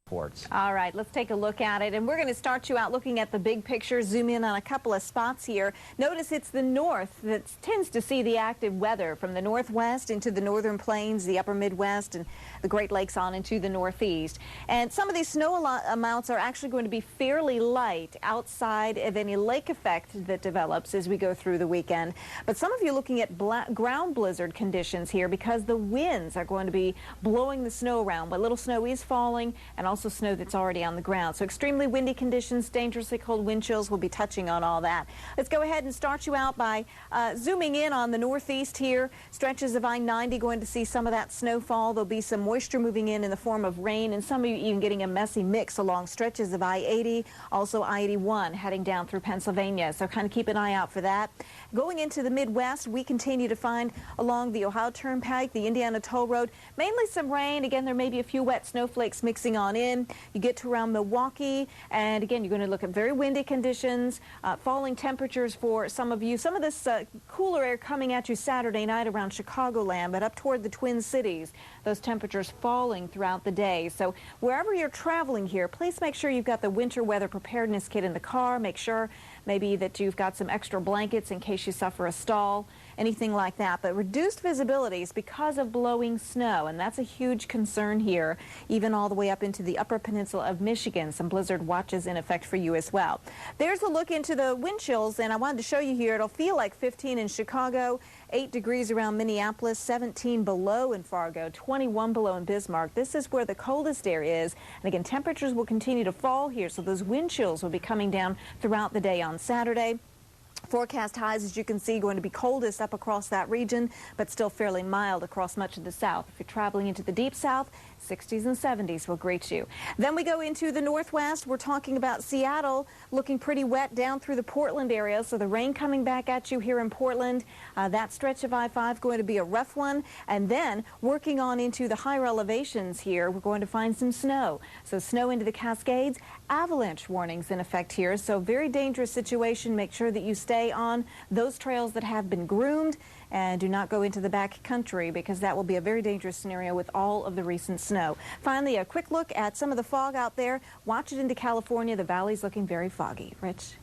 Reports. All right, let's take a look at it. And we're going to start you out looking at the big picture, zoom in on a couple of spots here. Notice it's the north that tends to see the active weather from the northwest into the northern plains, the upper Midwest, and the Great Lakes on into the northeast. And some of these snow amounts are actually going to be fairly light outside of any lake effect that develops as we go through the weekend. But some of you looking at ground blizzard conditions here because the winds are going to be blowing the snow around. What little snow is falling, and also snow that's already on the ground. So extremely windy conditions, dangerously cold wind chills. We'll be touching on all that. Let's go ahead and start you out by zooming in on the northeast here. Stretches of I-90 going to see some of that snowfall. There'll be some moisture moving in the form of rain, and some of you even getting a messy mix along stretches of I-80, also I-81 heading down through Pennsylvania. So kind of keep an eye out for that. Going into the Midwest, we continue to find along the Ohio Turnpike, the Indiana Toll Road, mainly some rain. Again, there may be a few wet snowflakes mixing on in. You get to around Milwaukee, and again, you're going to look at very windy conditions, falling temperatures for some of you. Some of this cooler air coming at you Saturday night around Chicagoland, but up toward the Twin Cities, those temperatures falling throughout the day. So wherever you're traveling here, please make sure you've got the winter weather preparedness kit in the car. Make sure maybe that you've got some extra blankets in case you suffer a stall, anything like that. But reduced visibilities because of blowing snow, and that's a huge concern here, even all the way up into the upper peninsula of Michigan. Some blizzard watches in effect for you as well. There's a look into the wind chills, and I wanted to show you here. It'll feel like 15 in Chicago, 8 degrees around Minneapolis, 17 below in Fargo, 21 below in Bismarck. This is where the coldest air is. And again, temperatures will continue to fall here, so those wind chills will be coming down throughout the day on Saturday. Forecast highs, as you can see, going to be coldest up across that region, but still fairly mild across much of the south. If you're traveling into the deep south, 60s and 70s will greet you. Then we go into the northwest. We're talking about Seattle looking pretty wet down through the Portland area, so the rain coming back at you here in Portland. That stretch of I-5 going to be a rough one. And then working on into the higher elevations here, we're going to find some snow. So snow into the Cascades, avalanche warnings in effect here. So very dangerous situation. Make sure that you stay on those trails that have been groomed and do not go into the back country, because that will be a very dangerous scenario with all of the recent snow. Finally, a quick look at some of the fog out there. Watch it into California. The valley's looking very foggy. Rich?